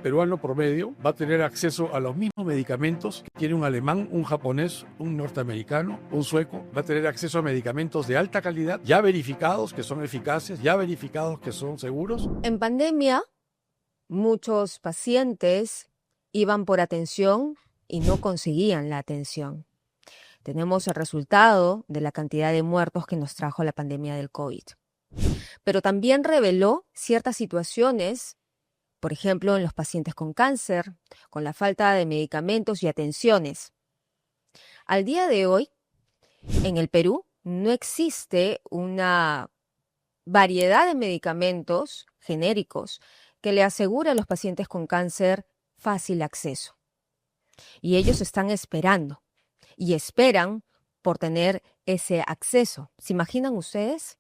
peruano promedio va a tener acceso a los mismos medicamentos que tiene un alemán, un japonés, un norteamericano, un sueco. Va a tener acceso a medicamentos de alta calidad, ya verificados que son eficaces, ya verificados que son seguros. En pandemia, muchos pacientes iban por atención y no conseguían la atención. Tenemos el resultado de la cantidad de muertos que nos trajo la pandemia del COVID. Pero también reveló ciertas situaciones, por ejemplo, en los pacientes con cáncer, con la falta de medicamentos y atenciones. Al día de hoy, en el Perú, no existe una variedad de medicamentos genéricos que le asegure a los pacientes con cáncer fácil acceso. Y ellos están esperando y esperan por tener ese acceso. ¿Se imaginan ustedes?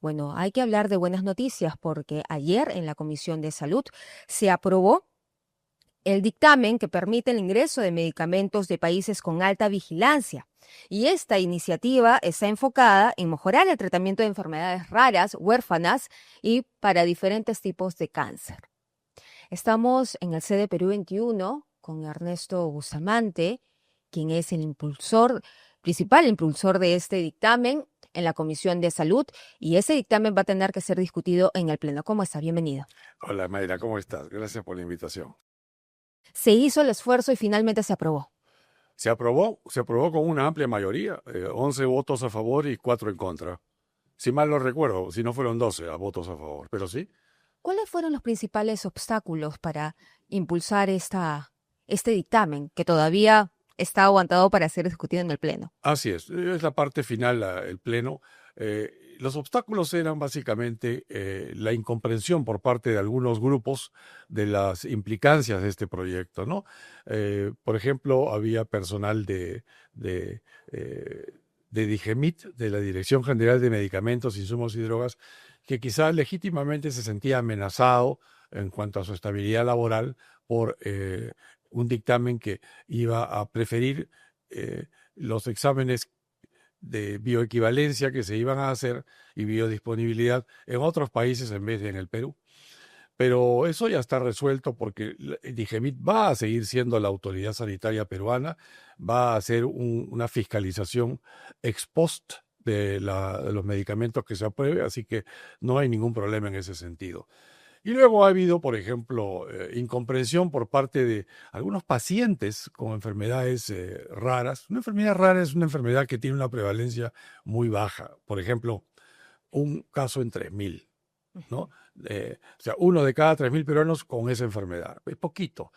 Bueno, hay que hablar de buenas noticias porque ayer en la Comisión de Salud se aprobó el dictamen que permite el ingreso de medicamentos de países con alta vigilancia. Y esta iniciativa está enfocada en mejorar el tratamiento de enfermedades raras, huérfanas y para diferentes tipos de cáncer. Estamos en el sede Perú 21 con Ernesto Bustamante, quien es el principal impulsor de este dictamen en la Comisión de Salud, y ese dictamen va a tener que ser discutido en el Pleno. ¿Cómo está? Bienvenido. Hola Mayra, ¿cómo estás? Gracias por la invitación. Se hizo el esfuerzo y finalmente se aprobó. Se aprobó con una amplia mayoría, 11 votos a favor y 4 en contra. Si mal no recuerdo, si no fueron 12 votos a favor, pero sí. ¿Cuáles fueron los principales obstáculos para impulsar este dictamen que todavía está aguantado para ser discutido en el Pleno? Así es la parte final, el Pleno. Los obstáculos eran básicamente la incomprensión por parte de algunos grupos de las implicancias de este proyecto, ¿no? Por ejemplo, había personal de DIGEMIT, de la Dirección General de Medicamentos, Insumos y Drogas, que quizás legítimamente se sentía amenazado en cuanto a su estabilidad laboral por un dictamen que iba a preferir los exámenes de bioequivalencia que se iban a hacer y biodisponibilidad en otros países en vez de en el Perú. Pero eso ya está resuelto porque el DIGEMIT va a seguir siendo la autoridad sanitaria peruana, va a hacer una fiscalización ex post de los medicamentos que se apruebe, así que no hay ningún problema en ese sentido. Y luego ha habido, por ejemplo, incomprensión por parte de algunos pacientes con enfermedades raras. Una enfermedad rara es una enfermedad que tiene una prevalencia muy baja. Por ejemplo, un caso en 3.000, ¿no? O sea, 1 de cada 3.000 peruanos con esa enfermedad. Es poquito.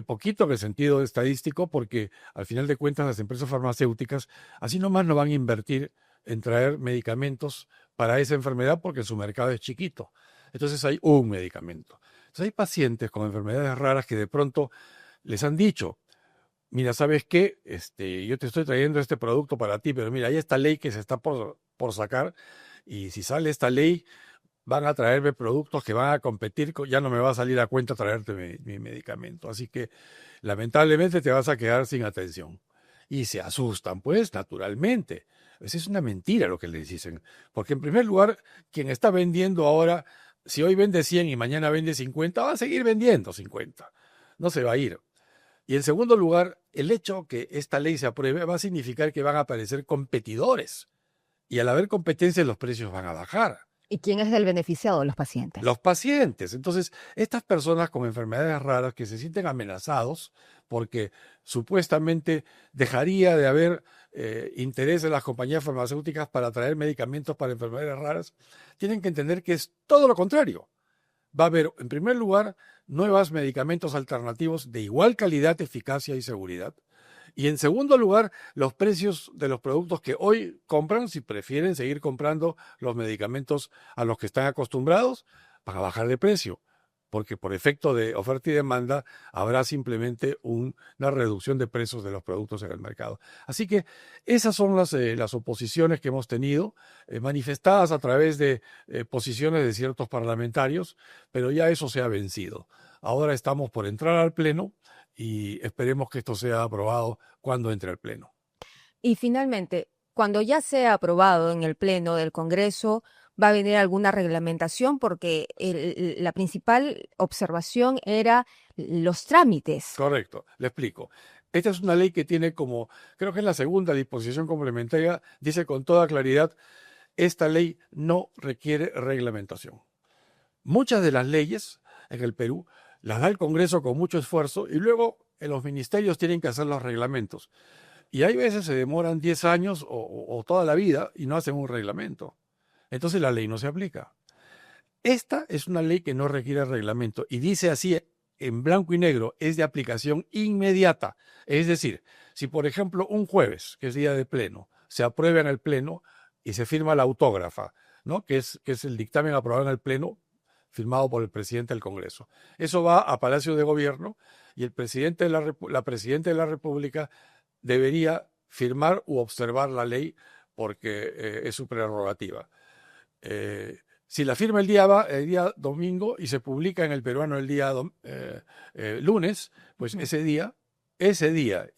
Poquito en el sentido estadístico, porque al final de cuentas las empresas farmacéuticas así nomás no van a invertir en traer medicamentos para esa enfermedad porque su mercado es chiquito. Entonces hay un medicamento. Entonces hay pacientes con enfermedades raras que de pronto les han dicho, mira, ¿sabes qué? Yo te estoy trayendo este producto para ti, pero mira, hay esta ley que se está por sacar y si sale esta ley van a traerme productos que van a competir, ya no me va a salir a cuenta traerte mi medicamento. Así que lamentablemente te vas a quedar sin atención. Y se asustan, pues, naturalmente. Pues es una mentira lo que les dicen. Porque en primer lugar, quien está vendiendo ahora, si hoy vende 100 y mañana vende 50, va a seguir vendiendo 50. No se va a ir. Y en segundo lugar, el hecho que esta ley se apruebe va a significar que van a aparecer competidores. Y al haber competencia, los precios van a bajar. ¿Y quién es el beneficiado? Los pacientes. Los pacientes. Entonces, estas personas con enfermedades raras que se sienten amenazados porque supuestamente dejaría de haber interés en las compañías farmacéuticas para traer medicamentos para enfermedades raras, tienen que entender que es todo lo contrario. Va a haber, en primer lugar, nuevos medicamentos alternativos de igual calidad, eficacia y seguridad. Y en segundo lugar, los precios de los productos que hoy compran, si prefieren seguir comprando los medicamentos a los que están acostumbrados, van a bajar de precio, porque por efecto de oferta y demanda habrá simplemente una reducción de precios de los productos en el mercado. Así que esas son las oposiciones que hemos tenido, manifestadas a través de posiciones de ciertos parlamentarios, pero ya eso se ha vencido. Ahora estamos por entrar al Pleno y esperemos que esto sea aprobado cuando entre al Pleno. Y finalmente, cuando ya sea aprobado en el Pleno del Congreso, va a venir alguna reglamentación porque la principal observación era los trámites. Correcto, le explico. Esta es una ley que tiene como, creo que es la segunda disposición complementaria, dice con toda claridad, esta ley no requiere reglamentación. Muchas de las leyes en el Perú las da el Congreso con mucho esfuerzo y luego en los ministerios tienen que hacer los reglamentos. Y hay veces se demoran 10 años o toda la vida y no hacen un reglamento. Entonces la ley no se aplica. Esta es una ley que no requiere reglamento y dice así en blanco y negro, es de aplicación inmediata. Es decir, si por ejemplo un jueves, que es día de pleno, se aprueba en el pleno y se firma la autógrafa, ¿no? que es el dictamen aprobado en el pleno, firmado por el presidente del Congreso. Eso va a Palacio de Gobierno y el presidente de la presidenta de la República debería firmar u observar la ley porque es su prerrogativa. Si la firma el día domingo y se publica en el peruano el día lunes, pues ese día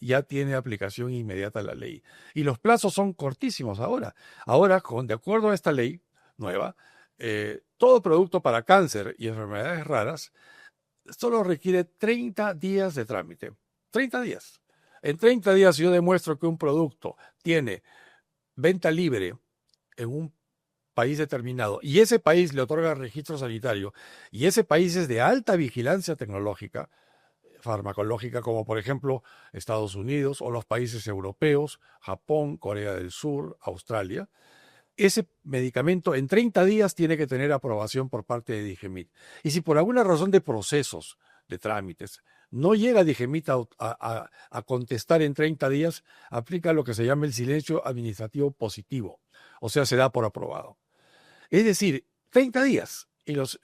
ya tiene aplicación inmediata la ley. Y los plazos son cortísimos ahora. Ahora, de acuerdo a esta ley nueva, todo producto para cáncer y enfermedades raras solo requiere 30 días de trámite. 30 días. En 30 días, si yo demuestro que un producto tiene venta libre en un país determinado y ese país le otorga registro sanitario y ese país es de alta vigilancia tecnológica, farmacológica, como por ejemplo Estados Unidos o los países europeos, Japón, Corea del Sur, Australia, ese medicamento en 30 días tiene que tener aprobación por parte de Digemit. Y si por alguna razón de procesos, de trámites, no llega Digemit a contestar en 30 días, aplica lo que se llama el silencio administrativo positivo, o sea, se da por aprobado. Es decir, 30 días y los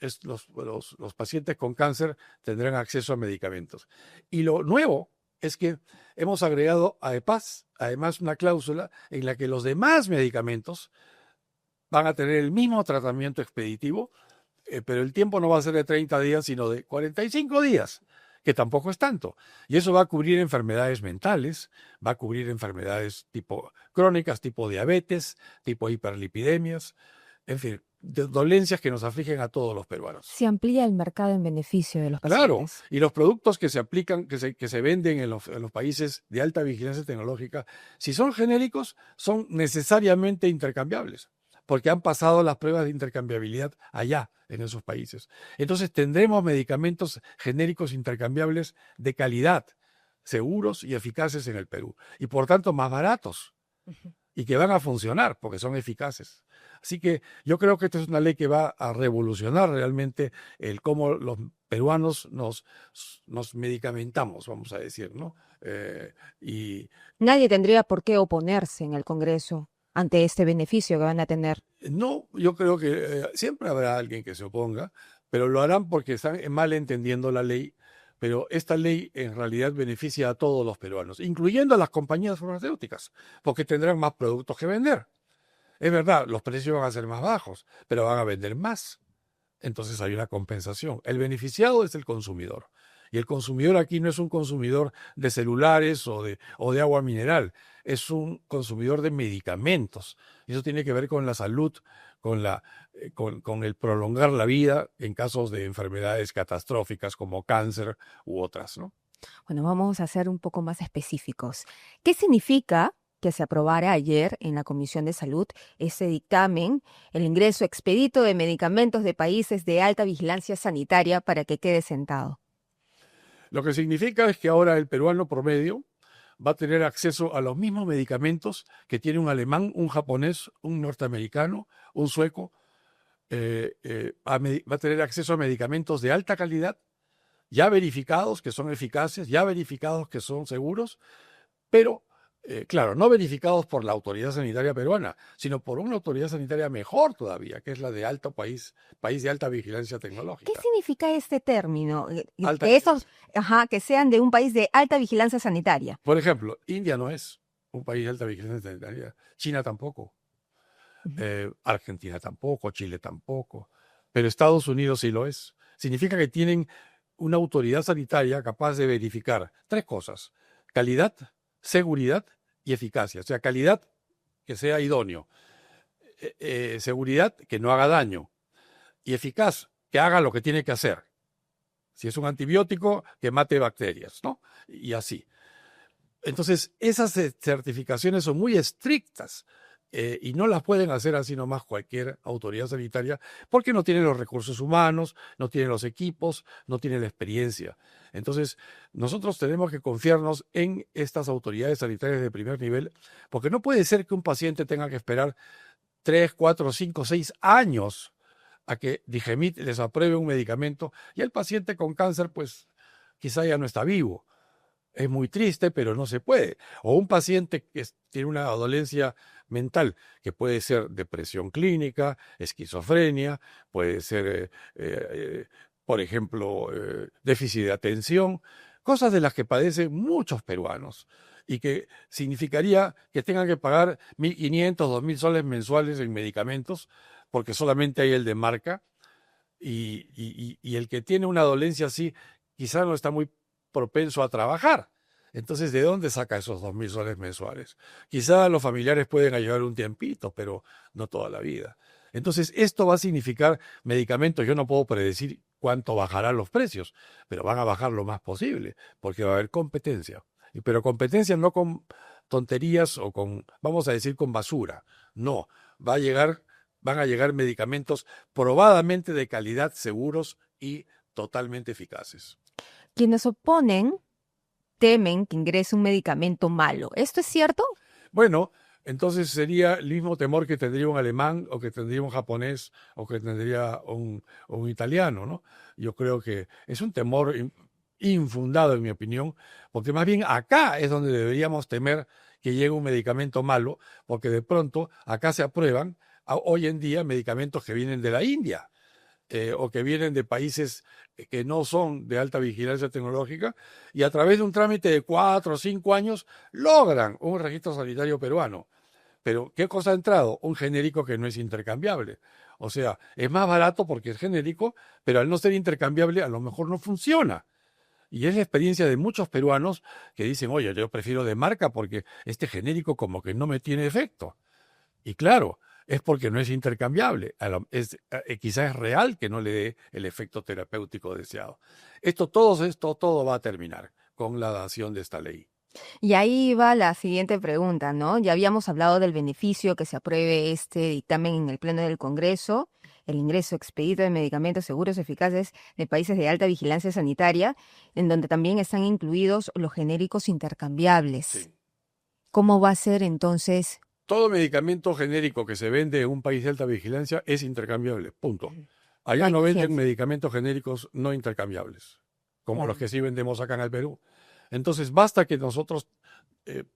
pacientes con cáncer tendrán acceso a medicamentos. Y lo nuevo es que hemos agregado a EPAS, además, una cláusula en la que los demás medicamentos van a tener el mismo tratamiento expeditivo, pero el tiempo no va a ser de 30 días, sino de 45 días, que tampoco es tanto. Y eso va a cubrir enfermedades mentales, va a cubrir enfermedades tipo crónicas, tipo diabetes, tipo hiperlipidemias, en fin, dolencias que nos afligen a todos los peruanos. Se amplía el mercado en beneficio de los Claro, pacientes. y los productos que se aplican, que se venden en los países de alta vigilancia tecnológica, si son genéricos, son necesariamente intercambiables, porque han pasado las pruebas de intercambiabilidad allá, en esos países. Entonces tendremos medicamentos genéricos intercambiables de calidad, seguros y eficaces en el Perú, y por tanto más baratos, y que van a funcionar porque son eficaces. Así que yo creo que esta es una ley que va a revolucionar realmente el cómo los peruanos nos medicamentamos, vamos a decir, ¿no? Y Nadie tendría por qué oponerse en el Congreso ante este beneficio que van a tener. no, yo creo que siempre habrá alguien que se oponga, pero lo harán porque están mal entendiendo la ley. Pero esta ley en realidad beneficia a todos los peruanos, incluyendo a las compañías farmacéuticas, porque tendrán más productos que vender. Es verdad, los precios van a ser más bajos, pero van a vender más. Entonces hay una compensación. El beneficiado es el consumidor. Y el consumidor aquí no es un consumidor de celulares o de agua mineral, es un consumidor de medicamentos. Y eso tiene que ver con la salud, con el prolongar la vida en casos de enfermedades catastróficas como cáncer u otras, ¿no? Bueno, vamos a ser un poco más específicos. ¿Qué significa que se aprobara ayer en la Comisión de Salud ese dictamen, el ingreso expedito de medicamentos de países de alta vigilancia sanitaria para que quede sentado? Lo que significa es que ahora el peruano promedio va a tener acceso a los mismos medicamentos que tiene un alemán, un japonés, un norteamericano, un sueco. Va a tener acceso a medicamentos de alta calidad, ya verificados que son eficaces, ya verificados que son seguros, pero claro, no verificados por la autoridad sanitaria peruana, sino por una autoridad sanitaria mejor todavía, que es la de país de alta vigilancia ¿Qué tecnológica. significa este término? Alta Que esos, que sean de un país de alta vigilancia sanitaria. Por ejemplo, India no es un país de alta vigilancia sanitaria, China tampoco, Argentina tampoco, Chile tampoco, pero Estados Unidos sí lo es. Significa que tienen una autoridad sanitaria capaz de verificar tres cosas: calidad, seguridad y eficacia. O sea, calidad, que sea idóneo; seguridad, que no haga daño, y eficaz, que haga lo que tiene que hacer. Si es un antibiótico, que mate bacterias, ¿no? Y así. Entonces, esas certificaciones son muy estrictas y no las pueden hacer así nomás cualquier autoridad sanitaria porque no tienen los recursos humanos, no tienen los equipos, no tienen la experiencia. Entonces, nosotros tenemos que confiarnos en estas autoridades sanitarias de primer nivel porque no puede ser que un paciente tenga que esperar 3, 4, 5, 6 años a que Digemit les apruebe un medicamento y el paciente con cáncer, pues quizá ya no está vivo. Es muy triste, pero no se puede. O un paciente que tiene una dolencia mental, que puede ser depresión clínica, esquizofrenia, puede ser, por ejemplo, déficit de atención, cosas de las que padecen muchos peruanos y que significaría que tengan que pagar 1.500, 2.000 soles mensuales en medicamentos, porque solamente hay el de marca, y el que tiene una dolencia así quizá no está muy propenso a trabajar. Entonces, ¿de dónde saca esos 2.000 soles mensuales? Quizá los familiares pueden ayudar un tiempito, pero no toda la vida. Entonces, esto va a significar medicamentos. Yo no puedo predecir cuánto bajarán los precios, pero van a bajar lo más posible, porque va a haber competencia. Pero competencia no con tonterías o con, vamos a decir, con basura. No, van a llegar medicamentos probadamente de calidad, seguros y totalmente eficaces. Quienes oponen temen que ingrese un medicamento malo. ¿Esto es cierto? Bueno, entonces sería el mismo temor que tendría un alemán o que tendría un japonés o que tendría un italiano, ¿no? Yo creo que es un temor infundado, en mi opinión, porque más bien acá es donde deberíamos temer que llegue un medicamento malo, porque de pronto acá se aprueban hoy en día medicamentos que vienen de la India. O que vienen de países que no son de alta vigilancia tecnológica y a través de un trámite de 4 o 5 años logran un registro sanitario peruano. Pero, ¿qué cosa ha entrado? Un genérico que no es intercambiable. O sea, es más barato porque es genérico, pero al no ser intercambiable a lo mejor no funciona. Y es la experiencia de muchos peruanos que dicen, oye, yo prefiero de marca porque este genérico como que no me tiene efecto. Y claro, es porque no es intercambiable. Quizás es real que no le dé el efecto terapéutico deseado. Todo va a terminar con la dación de esta ley. Y ahí va la siguiente pregunta, ¿no? Ya habíamos hablado del beneficio que se apruebe este dictamen en el Pleno del Congreso, el ingreso expedito de medicamentos seguros eficaces de países de alta vigilancia sanitaria, en donde también están incluidos los genéricos intercambiables. Sí. ¿Cómo va a ser entonces? Todo medicamento genérico que se vende en un país de alta vigilancia es intercambiable, punto. Allá hay no venden ciencia. medicamentos genéricos no intercambiables, como los Claro. que sí vendemos acá en el Perú. Entonces, basta que nosotros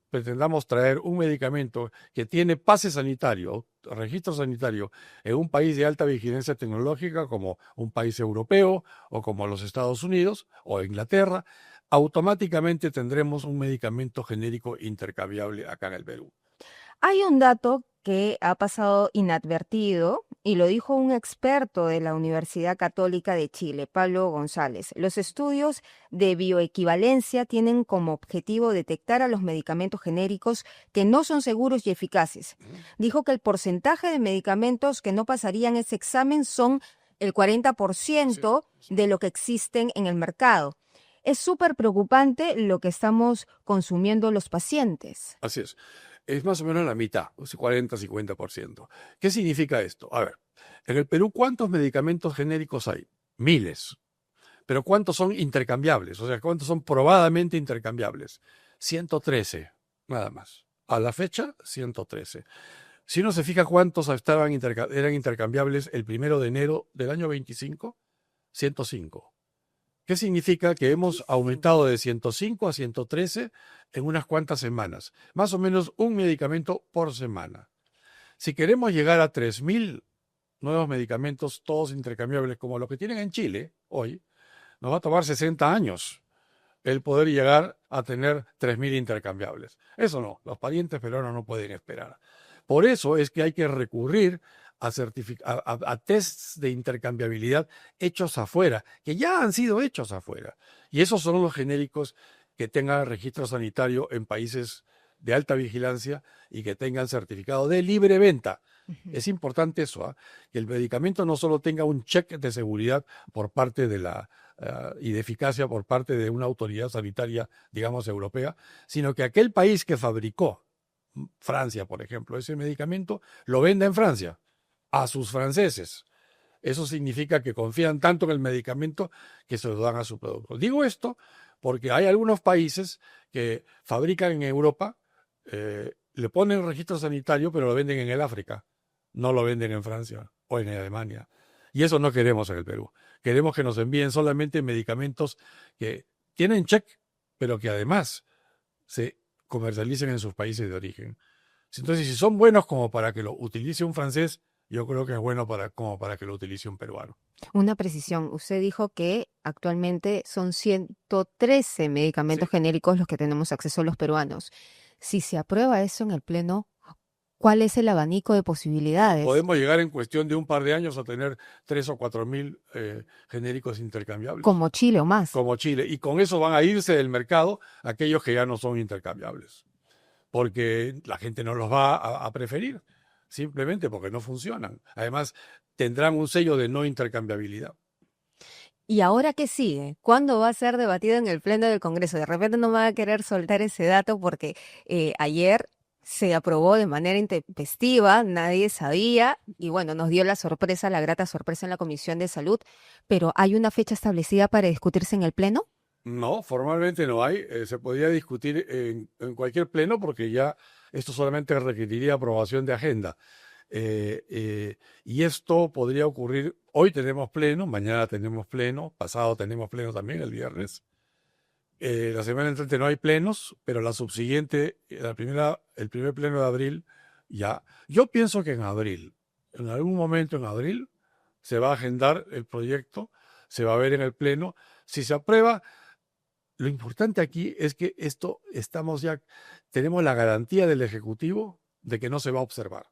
pretendamos traer un medicamento que tiene pase sanitario, registro sanitario, en un país de alta vigilancia tecnológica, como un país europeo o como los Estados Unidos o Inglaterra, automáticamente tendremos un medicamento genérico intercambiable acá en el Perú. Hay un dato que ha pasado inadvertido y lo dijo un experto de la Universidad Católica de Chile, Pablo González. Los estudios de bioequivalencia tienen como objetivo detectar a los medicamentos genéricos que no son seguros y eficaces. Dijo que el porcentaje de medicamentos que no pasarían ese examen son el 40% de lo que existen en el mercado. Es súper preocupante lo que estamos consumiendo los pacientes. Así es. Es más o menos la mitad, 40-50%. ¿Qué significa esto? A ver, en el Perú, ¿cuántos medicamentos genéricos hay? Miles. Pero ¿cuántos son intercambiables? O sea, ¿cuántos son probadamente intercambiables? 113, nada más. A la fecha, 113. Si uno se fija cuántos eran intercambiables el 1 de enero del año 25, 105. ¿Qué significa? Que hemos aumentado de 105 a 113 en unas cuantas semanas. Más o menos un medicamento por semana. Si queremos llegar a 3.000 nuevos medicamentos, todos intercambiables, como lo que tienen en Chile hoy, nos va a tomar 60 años el poder llegar a tener 3.000 intercambiables. Eso no, los parientes peruanos no pueden esperar. Por eso es que hay que recurrir a tests de intercambiabilidad hechos afuera, que ya han sido hechos afuera. Y esos son los genéricos que tengan registro sanitario en países de alta vigilancia y que tengan certificado de libre venta. Ujú. Es importante eso, ¿ah? Que el medicamento no solo tenga un check de seguridad por parte de y de eficacia por parte de una autoridad sanitaria, digamos, europea, sino que aquel país que fabricó, Francia, por ejemplo, ese medicamento, lo venda en Francia a sus franceses. Eso significa que confían tanto en el medicamento que se lo dan a su producto. Digo esto porque hay algunos países que fabrican en Europa, le ponen registro sanitario, pero lo venden en el África, no lo venden en Francia o en Alemania. Y eso no queremos en el Perú. Queremos que nos envíen solamente medicamentos que tienen check, pero que además se comercialicen en sus países de origen. Entonces, si son buenos como para que lo utilice un francés, yo creo que es bueno como para que lo utilice un peruano. Una precisión. Usted dijo que actualmente son 113 medicamentos Sí. genéricos los que tenemos acceso los peruanos. Si se aprueba eso en el Pleno, ¿cuál es el abanico de posibilidades? Podemos llegar en cuestión de un par de años a tener 3 o 4 mil genéricos intercambiables, Como Chile o más. como Chile. Y con eso van a irse del mercado aquellos que ya no son intercambiables, porque la gente no los va a preferir, simplemente porque no funcionan. Además, tendrán un sello de no intercambiabilidad. ¿Y ahora qué sigue? ¿Cuándo va a ser debatido en el Pleno del Congreso? De repente no me va a querer soltar ese dato porque ayer se aprobó de manera intempestiva, nadie sabía y bueno, nos dio la sorpresa, la grata sorpresa en la Comisión de Salud, pero ¿hay una fecha establecida para discutirse en el Pleno? No, formalmente no hay. Se podría discutir en cualquier pleno porque ya esto solamente requeriría aprobación de agenda. Y esto podría ocurrir, hoy tenemos pleno, mañana tenemos pleno, pasado tenemos pleno también el viernes. La semana entrante no hay plenos, pero la subsiguiente, el primer pleno de abril, ya. Yo pienso que en abril, en algún momento en abril, se va a agendar el proyecto, se va a ver en el pleno. Si se aprueba, lo importante aquí es que tenemos la garantía del Ejecutivo de que no se va a observar.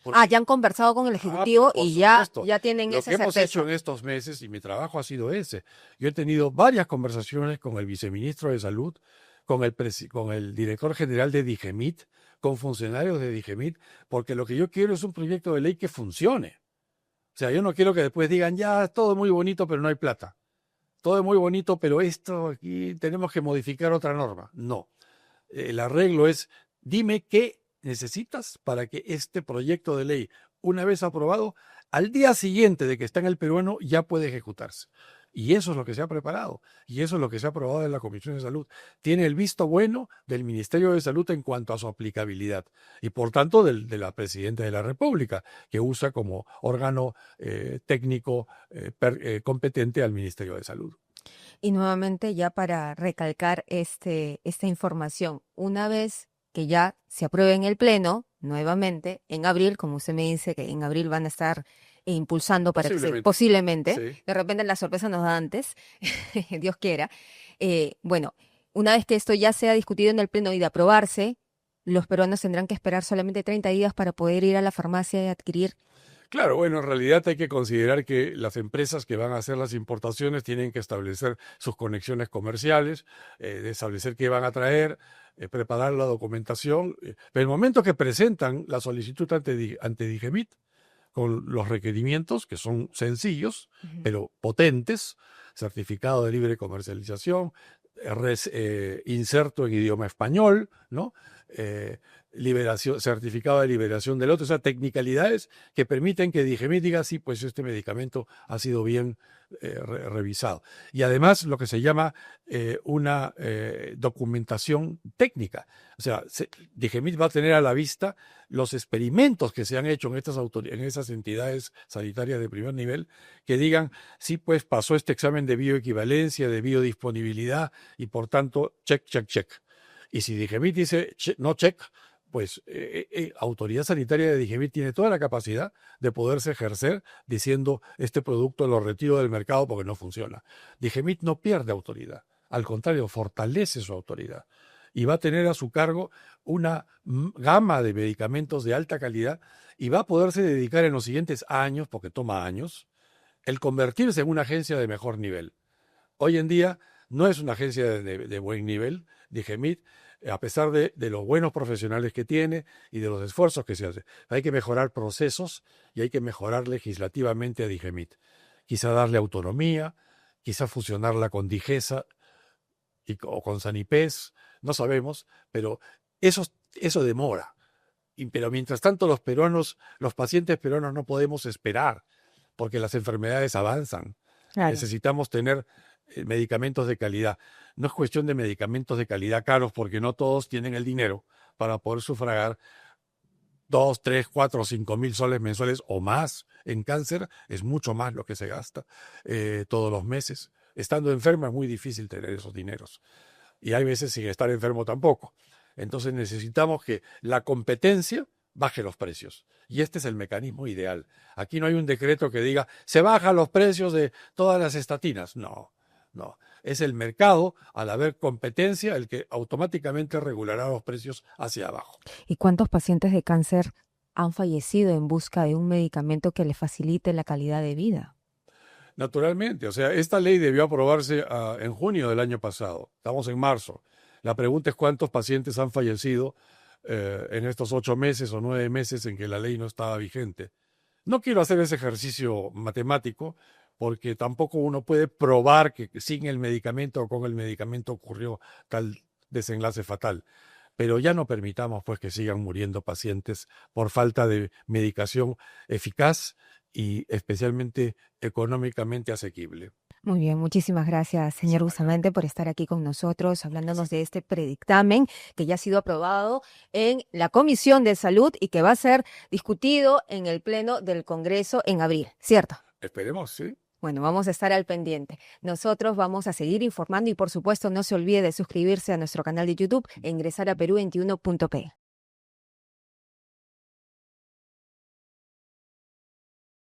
Porque, Ya han conversado con el Ejecutivo por y ya, supuesto, ya tienen lo esa que hemos hecho certeza. en estos meses, y mi trabajo ha sido ese, yo he tenido varias conversaciones con el viceministro de Salud, con el director general de Digemit, con funcionarios de Digemit, porque lo que yo quiero es un proyecto de ley que funcione. O sea, yo no quiero que después digan, ya, es todo muy bonito, pero no hay plata. Todo es muy bonito, pero esto aquí tenemos que modificar otra norma. No. El arreglo es, dime qué necesitas para que este proyecto de ley, una vez aprobado, al día siguiente de que está en el peruano, ya puede ejecutarse. Y eso es lo que se ha preparado. Y eso es lo que se ha aprobado en la Comisión de Salud. Tiene el visto bueno del Ministerio de Salud en cuanto a su aplicabilidad. Y por tanto, de la Presidenta de la República, que usa como órgano técnico competente al Ministerio de Salud. Y nuevamente ya para recalcar esta información, una vez que ya se apruebe en el Pleno, nuevamente, en abril, como usted me dice que en abril van a estar impulsando para que posiblemente, Sí. de repente la sorpresa nos da antes, Dios quiera. Bueno, una vez que esto ya sea discutido en el Pleno y de aprobarse, los peruanos tendrán que esperar solamente 30 días para poder ir a la farmacia y adquirir. Claro, bueno, en realidad hay que considerar que las empresas que van a hacer las importaciones tienen que establecer sus conexiones comerciales, de establecer qué van a traer, preparar la documentación. Pero el momento que presentan la solicitud ante Digemit, con los requerimientos, que son sencillos, Ujú. pero potentes, certificado de libre comercialización, inserto en idioma español, ¿no? Certificado de liberación del lote, o sea, tecnicalidades que permiten que Digemit diga, sí, pues este medicamento ha sido bien revisado. Y además lo que se llama una documentación técnica. O sea, Digemit va a tener a la vista los experimentos que se han hecho en esas entidades sanitarias de primer nivel, que digan, sí, pues pasó este examen de bioequivalencia, de biodisponibilidad, y por tanto, check, check, check. Y si Digemit dice no check, pues Autoridad Sanitaria de Digemit tiene toda la capacidad de poderse ejercer diciendo este producto lo retiro del mercado porque no funciona. Digemit no pierde autoridad, al contrario, fortalece su autoridad y va a tener a su cargo una gama de medicamentos de alta calidad y va a poderse dedicar en los siguientes años, porque toma años, el convertirse en una agencia de mejor nivel. Hoy en día no es una agencia de buen nivel, Digemit, a pesar de los buenos profesionales que tiene y de los esfuerzos que se hacen. Hay que mejorar procesos y hay que mejorar legislativamente a Digemit. Quizá darle autonomía, quizá fusionarla con Digesa o con Sanipes, no sabemos, pero eso demora. Pero mientras tanto los pacientes peruanos no podemos esperar porque las enfermedades avanzan. Claro. Necesitamos tener medicamentos de calidad. No es cuestión de medicamentos de calidad caros porque no todos tienen el dinero para poder sufragar 2, 3, 4, 5 mil soles mensuales o más. En cáncer es mucho más lo que se gasta todos los meses. Estando enfermo es muy difícil tener esos dineros. Y hay veces sin estar enfermo tampoco. Entonces necesitamos que la competencia baje los precios. Y este es el mecanismo ideal. Aquí no hay un decreto que diga, se bajan los precios de todas las estatinas. No, no. Es el mercado, al haber competencia, el que automáticamente regulará los precios hacia abajo. ¿Y cuántos pacientes de cáncer han fallecido en busca de un medicamento que les facilite la calidad de vida? Naturalmente, o sea, esta ley debió aprobarse en junio del año pasado. Estamos en marzo. La pregunta es cuántos pacientes han fallecido en estos 8 meses o 9 meses en que la ley no estaba vigente. No quiero hacer ese ejercicio matemático porque tampoco uno puede probar que sin el medicamento o con el medicamento ocurrió tal desenlace fatal. Pero ya no permitamos pues que sigan muriendo pacientes por falta de medicación eficaz y especialmente económicamente asequible. Muy bien, muchísimas gracias, señor Bustamante, por estar aquí con nosotros, hablándonos de este predictamen que ya ha sido aprobado en la Comisión de Salud y que va a ser discutido en el Pleno del Congreso en abril, ¿cierto? Esperemos, sí. Bueno, vamos a estar al pendiente. Nosotros vamos a seguir informando y, por supuesto, no se olvide de suscribirse a nuestro canal de YouTube e ingresar a perú21.p.